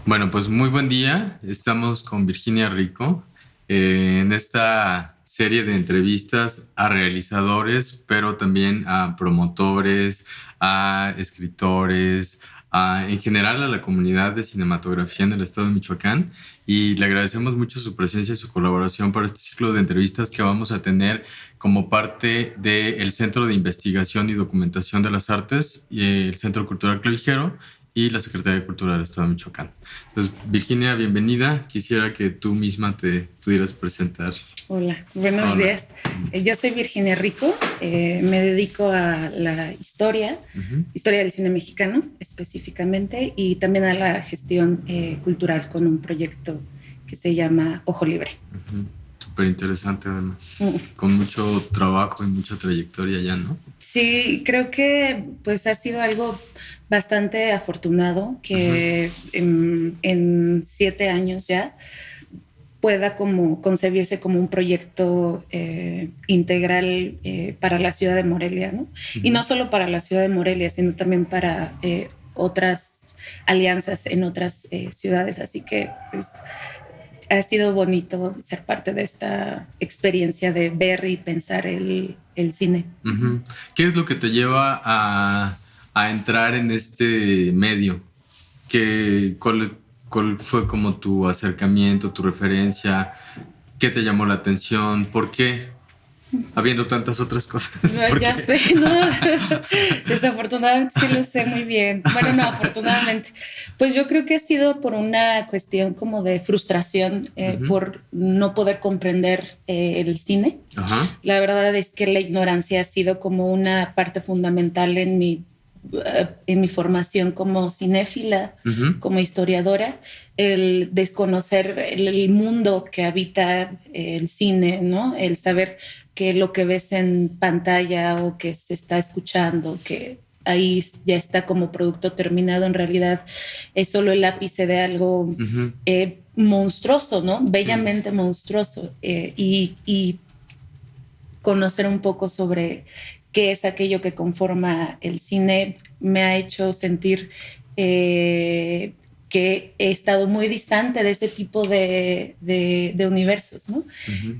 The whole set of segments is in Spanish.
Bueno, pues muy buen día. Estamos con Virginia Rico en esta serie de entrevistas a realizadores, pero también a promotores, a escritores, en general a la comunidad de cinematografía en el estado de Michoacán. Y le agradecemos mucho su presencia y su colaboración para este ciclo de entrevistas que vamos a tener como parte del Centro de Investigación y Documentación de las Artes y el Centro Cultural Clavijero y la Secretaría de Cultura del Estado de Michoacán. Entonces, Virginia, bienvenida. Quisiera que tú misma te pudieras presentar. Hola, buenos Hola. días. Yo soy Virginia Rico, me dedico a la historia del cine mexicano específicamente, y también a la gestión cultural con un proyecto que se llama Ojo Libre. Súper interesante además, con mucho trabajo y mucha trayectoria ya, ¿no? Sí, creo que pues ha sido algo bastante afortunado que en 7 años ya pueda como concebirse como un proyecto integral para la ciudad de Morelia, ¿no? Y no solo para la ciudad de Morelia, sino también para otras alianzas en otras ciudades. Así que pues, ha sido bonito ser parte de esta experiencia de ver y pensar el cine. ¿Qué es lo que te lleva a entrar en este medio? ¿Cuál fue como tu acercamiento, tu referencia? ¿Qué te llamó la atención? ¿Por qué? Habiendo tantas otras cosas. No, ya sé, no. Desafortunadamente sí lo sé muy bien. Bueno, no, afortunadamente. Pues yo creo que ha sido por una cuestión como de frustración por no poder comprender el cine. Ajá. La verdad es que la ignorancia ha sido como una parte fundamental en mi formación como cinéfila, como historiadora, el desconocer el mundo que habita el cine, ¿no? El saber que lo que ves en pantalla o que se está escuchando, que ahí ya está como producto terminado, en realidad es solo el ápice de algo monstruoso, ¿no? Bellamente monstruoso. Y conocer un poco sobre qué es aquello que conforma el cine me ha hecho sentir que he estado muy distante de ese tipo de universos, ¿no?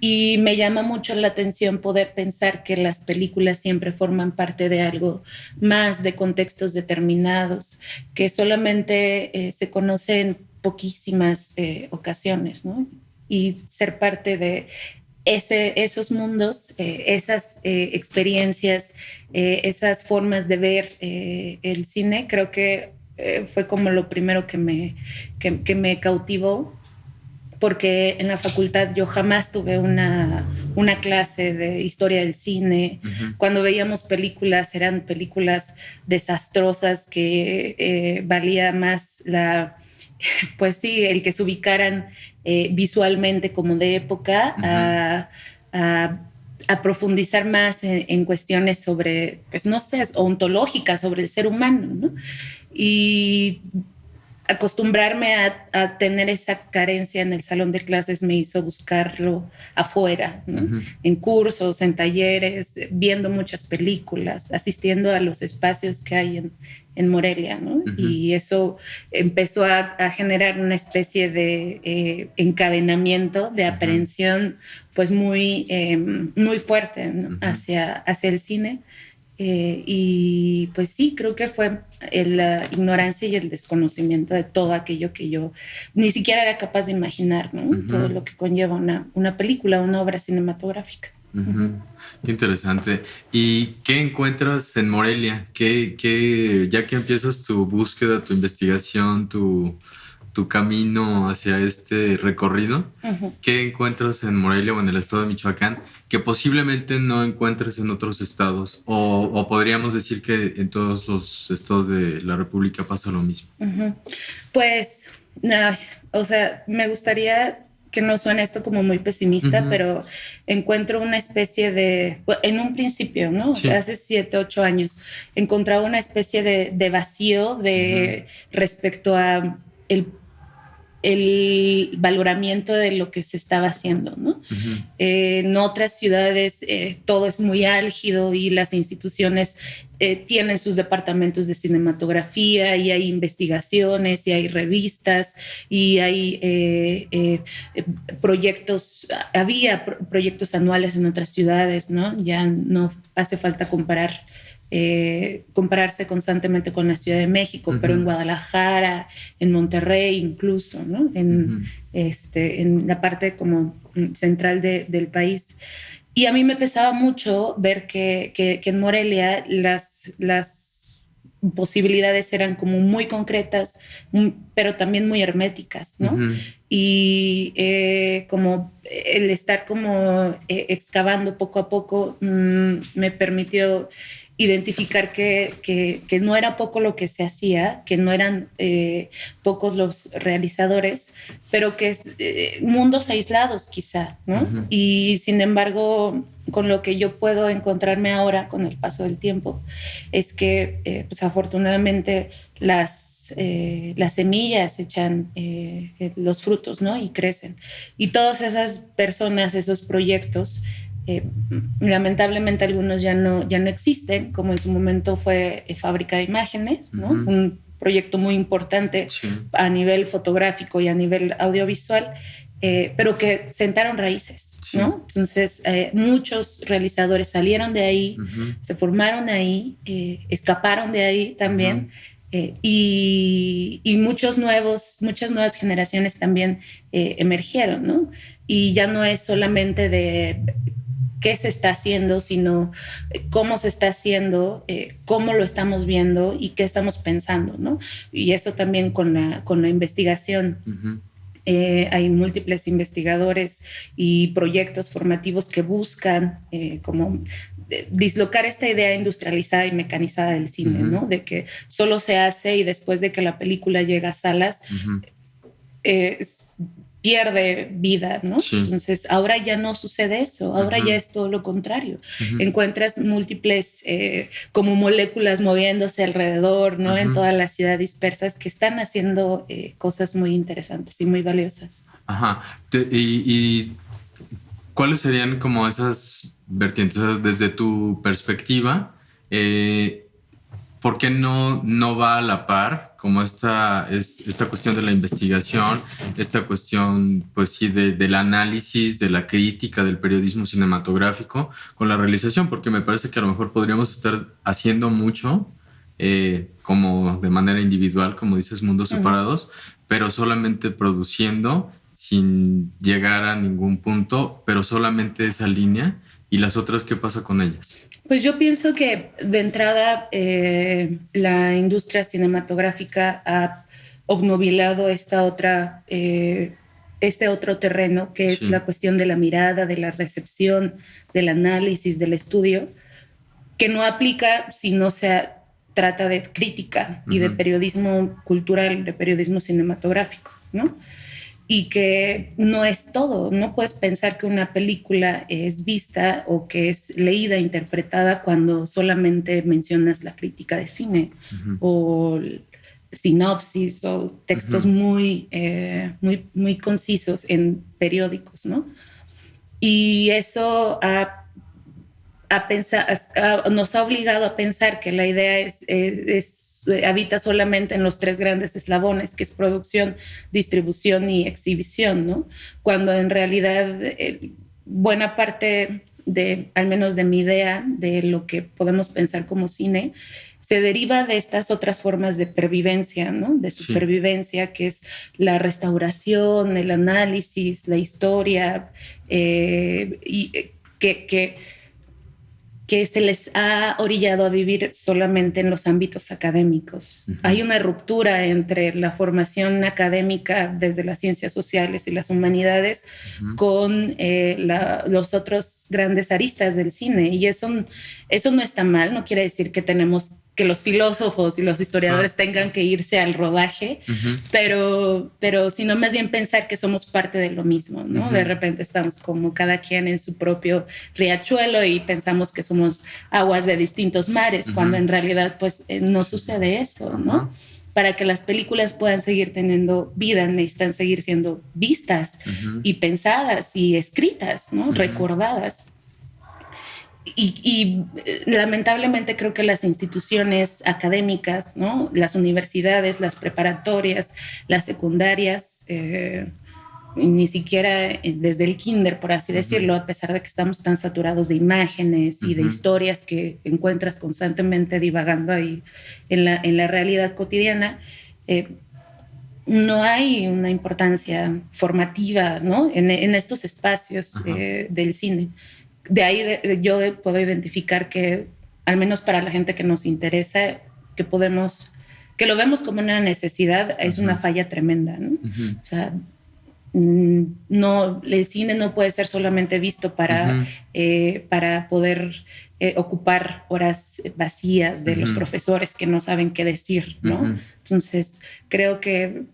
Y me llama mucho la atención poder pensar que las películas siempre forman parte de algo más, de contextos determinados, que solamente se conocen poquísimas ocasiones, ¿no? Y ser parte de esos mundos, esas experiencias, esas formas de ver el cine, creo que fue como lo primero que me cautivó, porque en la facultad yo jamás tuve una clase de historia del cine. Cuando veíamos películas, eran películas desastrosas que valía más pues sí, el que se ubicaran visualmente como de época, a, a profundizar más en cuestiones sobre, pues no sé, ontológicas sobre el ser humano, ¿no? Y acostumbrarme a tener esa carencia en el salón de clases me hizo buscarlo afuera, ¿no? En cursos, en talleres, viendo muchas películas, asistiendo a los espacios que hay en Morelia, ¿no? Y eso empezó a generar una especie de encadenamiento, de aprehensión, pues muy fuerte, ¿no? hacia el cine. Y pues sí, creo que fue la ignorancia y el desconocimiento de todo aquello que yo ni siquiera era capaz de imaginar, ¿no? Todo lo que conlleva una película, una obra cinematográfica. Qué interesante. ¿Y qué encuentras en Morelia? Ya que empiezas tu búsqueda, tu investigación, tu camino hacia este recorrido, ¿qué encuentras en Morelia o en el estado de Michoacán que posiblemente no encuentres en otros estados? O podríamos decir que en todos los estados de la República pasa lo mismo. Pues, o sea, me gustaría que no suene esto como muy pesimista, pero encuentro una especie en un principio, ¿no? O sea, hace 7, 8 años, encontraba una especie de vacío respecto a el valoramiento de lo que se estaba haciendo, ¿no? En otras ciudades todo es muy álgido y las instituciones tienen sus departamentos de cinematografía y hay investigaciones y hay revistas y hay proyectos, había proyectos anuales en otras ciudades, ¿no? Ya no hace falta compararse constantemente con la Ciudad de México, pero en Guadalajara, en Monterrey incluso, ¿no? En la parte como central del país. Y a mí me pesaba mucho ver que en Morelia las posibilidades eran como muy concretas, pero también muy herméticas, ¿no? Y como el estar como excavando poco a poco me permitió identificar que no era poco lo que se hacía, que no eran pocos los realizadores, pero que mundos aislados quizá, ¿no? Y sin embargo, con lo que yo puedo encontrarme ahora con el paso del tiempo, es que pues afortunadamente las semillas echan los frutos, ¿no? Y crecen. Y todas esas personas, esos proyectos, lamentablemente algunos ya no existen, como en su momento fue Fábrica de Imágenes, ¿no? Un proyecto muy importante a nivel fotográfico y a nivel audiovisual, pero que sentaron raíces, ¿no? Entonces, muchos realizadores salieron de ahí, se formaron ahí, escaparon de ahí también, y muchas nuevas generaciones también emergieron, ¿no? Y ya no es solamente de qué se está haciendo, sino cómo se está haciendo, cómo lo estamos viendo y qué estamos pensando, ¿no? Y eso también con la investigación. Hay múltiples investigadores y proyectos formativos que buscan como dislocar esta idea industrializada y mecanizada del cine, ¿no? De que solo se hace y después de que la película llega a salas, pierde vida, ¿no? Entonces, ahora ya no sucede eso, ahora ya es todo lo contrario. Encuentras múltiples como moléculas moviéndose alrededor, ¿no? En toda la ciudad dispersas que están haciendo cosas muy interesantes y muy valiosas. ¿Y cuáles serían como esas vertientes? O sea, desde tu perspectiva, ¿por qué no va a la par como esta cuestión de la investigación, esta cuestión, pues sí, del análisis, de la crítica, del periodismo cinematográfico con la realización? Porque me parece que a lo mejor podríamos estar haciendo mucho como de manera individual, como dices, mundos separados, pero solamente produciendo sin llegar a ningún punto, pero solamente esa línea. ¿Y las otras qué pasa con ellas? Pues yo pienso que de entrada la industria cinematográfica ha obnubilado este otro terreno que es la cuestión de la mirada, de la recepción, del análisis, del estudio, que no aplica si no se trata de crítica y de periodismo cultural, de periodismo cinematográfico, ¿no? Y que no es todo. No puedes pensar que una película es vista o que es leída, interpretada cuando solamente mencionas la crítica de cine o sinopsis o textos muy concisos en periódicos, ¿no? Y eso nos ha obligado a pensar que la idea habita solamente en los tres grandes eslabones, que es producción, distribución y exhibición, ¿no? Cuando en realidad buena parte al menos de mi idea, de lo que podemos pensar como cine, se deriva de estas otras formas de pervivencia, ¿no? De supervivencia, que es la restauración, el análisis, la historia, y que se les ha orillado a vivir solamente en los ámbitos académicos. Hay una ruptura entre la formación académica desde las ciencias sociales y las humanidades con los otros grandes aristas del cine. Y eso no está mal, no quiere decir que los filósofos y los historiadores tengan que irse al rodaje, pero sino más bien pensar que somos parte de lo mismo, ¿no? De repente estamos como cada quien en su propio riachuelo y pensamos que somos aguas de distintos mares, cuando en realidad pues no sucede eso, ¿no? para que las películas puedan seguir teniendo vida, necesitan seguir siendo vistas y pensadas y escritas, ¿no? Recordadas. Y lamentablemente creo que las instituciones académicas, ¿no? Las universidades, las preparatorias, las secundarias, ni siquiera desde el kinder, por así decirlo, a pesar de que estamos tan saturados de imágenes y de historias que encuentras constantemente divagando ahí en la realidad cotidiana, no hay una importancia formativa, ¿no? en estos espacios del cine. De ahí yo puedo identificar que, al menos para la gente que nos interesa, que lo vemos como una necesidad, es una falla tremenda, ¿no? O sea, no, el cine no puede ser solamente visto para poder ocupar horas vacías de los profesores que no saben qué decir, ¿no? Entonces, creo que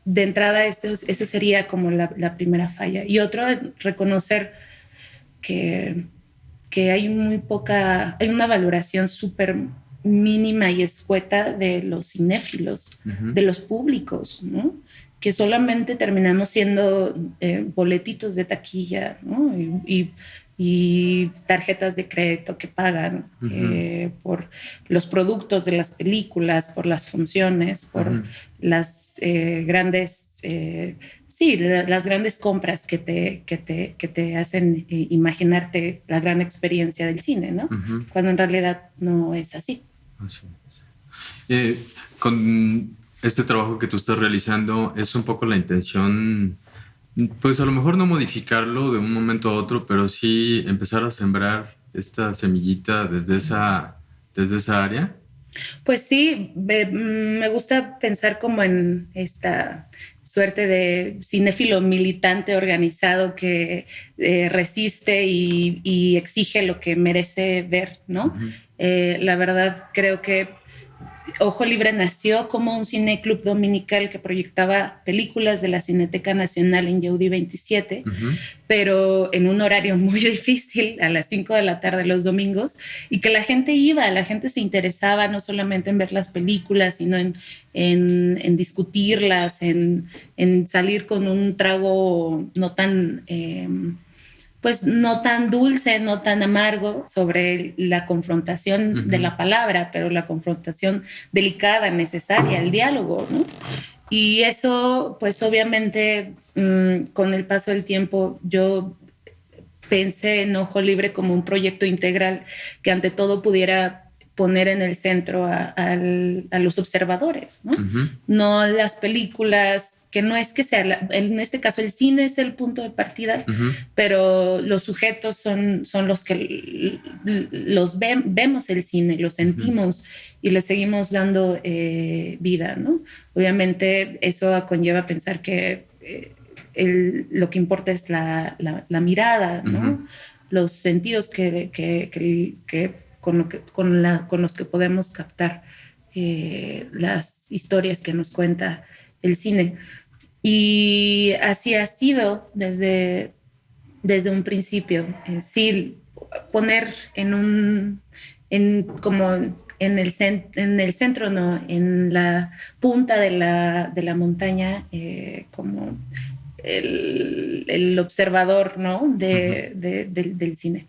de entrada ese sería como la primera falla. Y otro, reconocer que hay hay una valoración súper mínima y escueta de los cinéfilos, de los públicos, ¿no? Que solamente terminamos siendo boletitos de taquilla, ¿no? Y tarjetas de crédito que pagan por los productos de las películas, por las funciones, por las grandes las grandes compras que te hacen imaginarte la gran experiencia del cine, ¿no? Cuando en realidad no es así. Con este trabajo que tú estás realizando, es un poco la intención, pues a lo mejor no modificarlo de un momento a otro, pero sí empezar a sembrar esta semillita desde esa área. Pues sí, me gusta pensar como en esta suerte de cinéfilo militante organizado que resiste y exige lo que merece ver, ¿no? La verdad, creo que Ojo Libre nació como un cineclub dominical que proyectaba películas de la Cineteca Nacional en Yehudi 27, pero en un horario muy difícil, a las 5 de la tarde los domingos, y que la gente se interesaba no solamente en ver las películas, sino en discutirlas, en salir con un trago no tan... pues no tan dulce, no tan amargo sobre la confrontación de la palabra, pero la confrontación delicada, necesaria, el diálogo, ¿no? Y eso, pues obviamente, con el paso del tiempo, yo pensé en Ojo Libre como un proyecto integral que ante todo pudiera poner en el centro a los observadores, ¿no? No las películas, que no es que sea, en este caso el cine es el punto de partida, pero los sujetos son los que vemos el cine, lo sentimos y le seguimos dando vida, ¿no? Obviamente eso conlleva pensar que lo que importa es la mirada, ¿no? Los sentidos con los que podemos captar las historias que nos cuenta el cine. Y así ha sido desde un principio. Sí, poner como en el centro, no, en la punta de la montaña, como el observador, ¿no? del cine.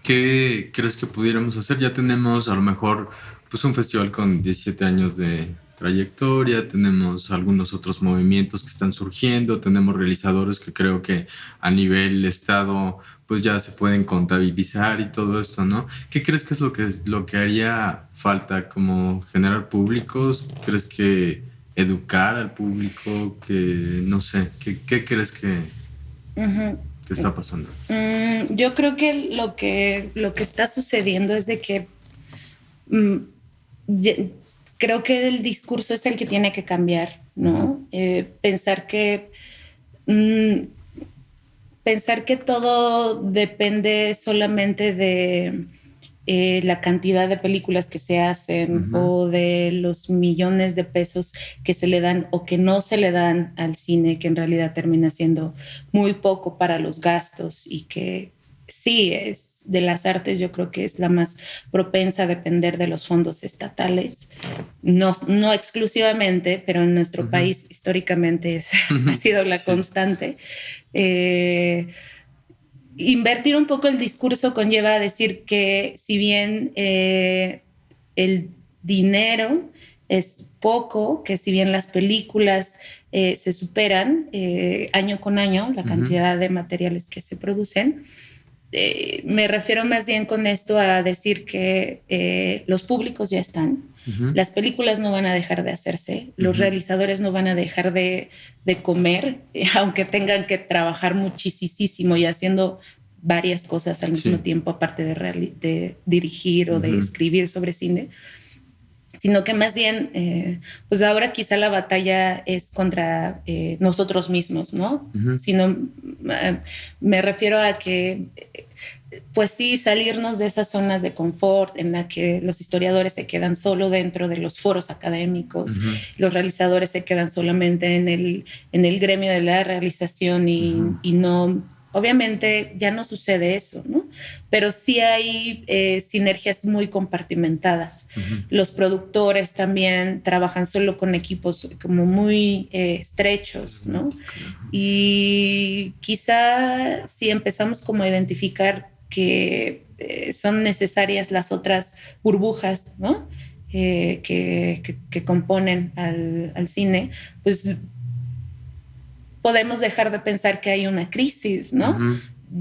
¿Qué crees que pudiéramos hacer? Ya tenemos a lo mejor pues un festival con 17 años de trayectoria, tenemos algunos otros movimientos que están surgiendo, tenemos realizadores que creo que a nivel estado pues ya se pueden contabilizar y todo esto, ¿no? ¿Qué crees que es lo que haría falta? ¿Como generar públicos? ¿Crees que educar al público? Que no sé, ¿qué crees que está pasando? Yo creo que lo que está sucediendo es de que creo que el discurso es el que tiene que cambiar, ¿no? Pensar que todo depende solamente de la cantidad de películas que se hacen o de los millones de pesos que se le dan o que no se le dan al cine, que en realidad termina siendo muy poco para los gastos y que sí, es de las artes, yo creo que es la más propensa a depender de los fondos estatales. No, no exclusivamente, pero en nuestro país históricamente ha sido la constante. Invertir un poco el discurso conlleva a decir que si bien el dinero es poco, que si bien las películas se superan año con año, la cantidad de materiales que se producen, me refiero más bien con esto a decir que los públicos ya están, las películas no van a dejar de hacerse, los realizadores no van a dejar de comer, aunque tengan que trabajar muchísimo y haciendo varias cosas al mismo tiempo, aparte de dirigir o de escribir sobre cine, sino que más bien, pues ahora quizá la batalla es contra nosotros mismos, ¿no? Sino, me refiero a que, pues sí, salirnos de esas zonas de confort en la que los historiadores se quedan solo dentro de los foros académicos, los realizadores se quedan solamente en el gremio de la realización y no... Obviamente ya no sucede eso, ¿no? Pero sí hay sinergias muy compartimentadas. Los productores también trabajan solo con equipos como muy estrechos, ¿no? Y quizá si empezamos como a identificar que son necesarias las otras burbujas, ¿no? Que componen al cine, pues podemos dejar de pensar que hay una crisis, ¿no?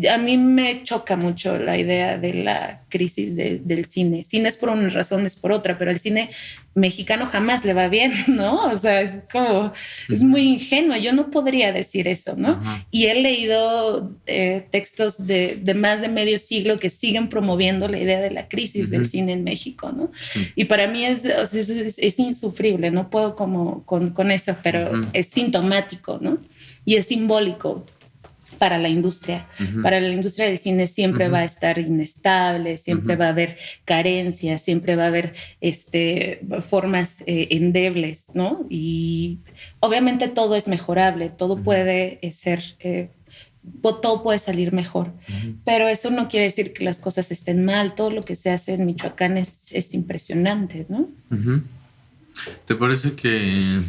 A mí me choca mucho la idea de la crisis del cine. Si no es por una razón, es por otra, pero el cine mexicano jamás le va bien, ¿no? O sea, es como, es muy ingenuo. Yo no podría decir eso, ¿no? Y he leído textos de más de medio siglo que siguen promoviendo la idea de la crisis del cine en México, ¿no? Y para mí es insufrible, no puedo como con eso, pero es sintomático, ¿no? Y es simbólico para la industria. Para la industria del cine siempre va a estar inestable, siempre va a haber carencias, siempre va a haber formas endebles, ¿no? Y obviamente todo es mejorable, todo puede ser... todo puede salir mejor, pero eso no quiere decir que las cosas estén mal. Todo lo que se hace en Michoacán es impresionante, ¿no? ¿Te parece que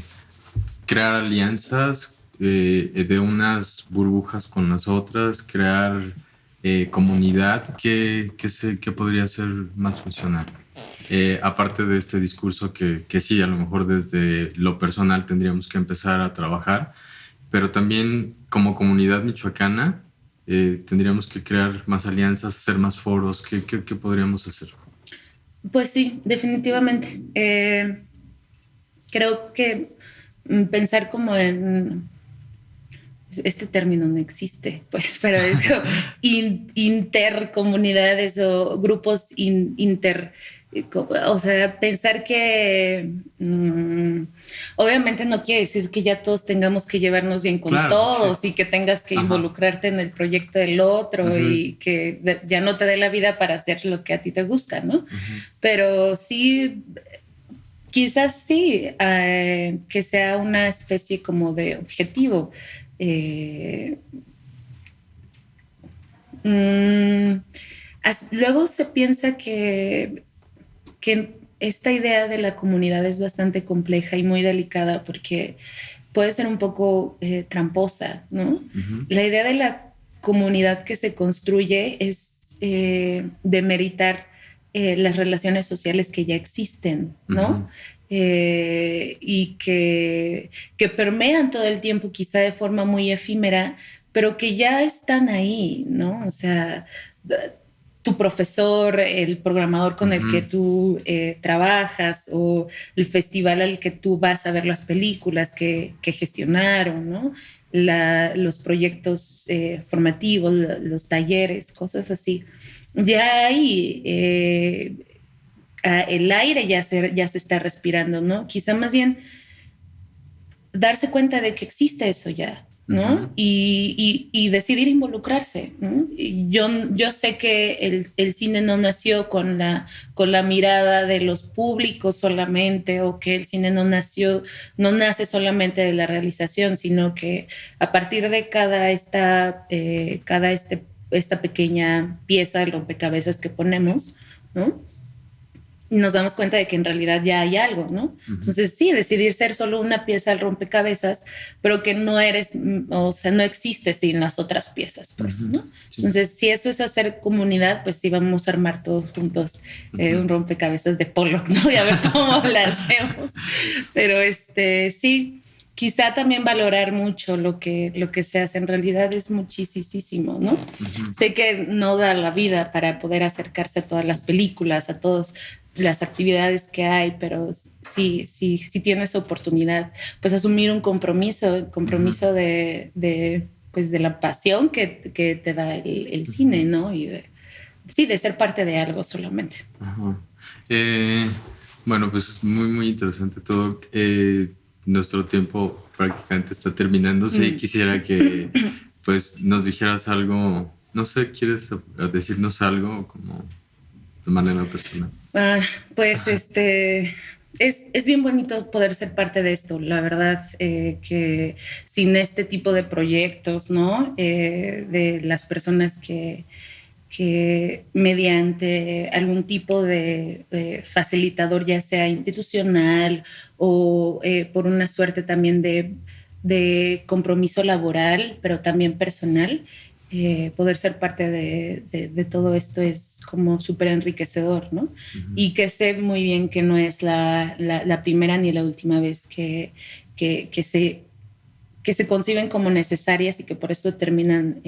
crear alianzas de unas burbujas con las otras, crear comunidad, ¿qué podría ser más funcional? Aparte de este discurso que sí, a lo mejor desde lo personal tendríamos que empezar a trabajar, pero también como comunidad michoacana tendríamos que crear más alianzas, hacer más foros. ¿Qué podríamos hacer? Pues sí, definitivamente. Creo que pensar como en... Este término no existe, pues, pero es intercomunidades o grupos o sea, pensar que obviamente no quiere decir que ya todos tengamos que llevarnos bien con todos y que tengas que involucrarte en el proyecto del otro y que ya no te dé la vida para hacer lo que a ti te gusta, ¿no? Pero sí, quizás sí, que sea una especie como de objetivo. Luego se piensa que esta idea de la comunidad es bastante compleja y muy delicada porque puede ser un poco tramposa, ¿no? La idea de la comunidad que se construye es demeritar las relaciones sociales que ya existen, ¿no? Y que permean todo el tiempo, quizá de forma muy efímera, pero que ya están ahí, ¿no? O sea, tu profesor, el programador con el que tú trabajas o el festival al que tú vas a ver las películas que gestionaron, ¿no? Los proyectos formativos, los talleres, cosas así. Ya ahí el aire ya se está respirando, ¿no? Quizá más bien darse cuenta de que existe eso ya, ¿no? Y decidir involucrarse, ¿no? Yo sé que el cine no nació con la mirada de los públicos solamente, o que el cine no nace solamente de la realización, sino que a partir de cada esta pequeña pieza del rompecabezas que ponemos, ¿no? Y nos damos cuenta de que en realidad ya hay algo, ¿no? Entonces, sí, decidir ser solo una pieza del rompecabezas, pero que no eres, o sea, no existes sin las otras piezas, pues, ¿no? Sí. Entonces, si eso es hacer comunidad, pues sí, vamos a armar todos juntos un rompecabezas de Pollock, ¿no? Y a ver cómo lo hacemos. Pero sí, quizá también valorar mucho lo que se hace. En realidad es muchísimo, ¿no? Sé que no da la vida para poder acercarse a todas las películas, a todas las actividades que hay, pero sí tienes oportunidad, pues asumir un compromiso pues de la pasión que te da el cine, ¿no? Y de ser parte de algo solamente. Ajá. Bueno, pues muy interesante todo. Nuestro tiempo prácticamente está terminando. Sí, quisiera que pues nos dijeras algo, no sé, ¿quieres decirnos algo como de manera personal? Pues es bien bonito poder ser parte de esto. La verdad que sin este tipo de proyectos, ¿no? De las personas que mediante algún tipo de facilitador, ya sea institucional o por una suerte también de compromiso laboral, pero también personal, poder ser parte de todo esto es como súper enriquecedor, ¿no? Y que sé muy bien que no es la primera ni la última vez que se conciben como necesarias y que por eso terminan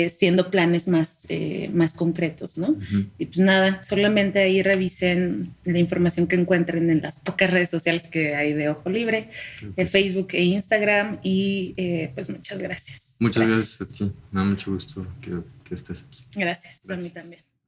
siendo planes más concretos, ¿no? Y pues nada, solamente ahí revisen la información que encuentren en las pocas redes sociales que hay de Ojo Libre, Facebook e Instagram, y pues muchas gracias. Muchas gracias a ti, me da mucho gusto que estés aquí. Gracias, a mí también.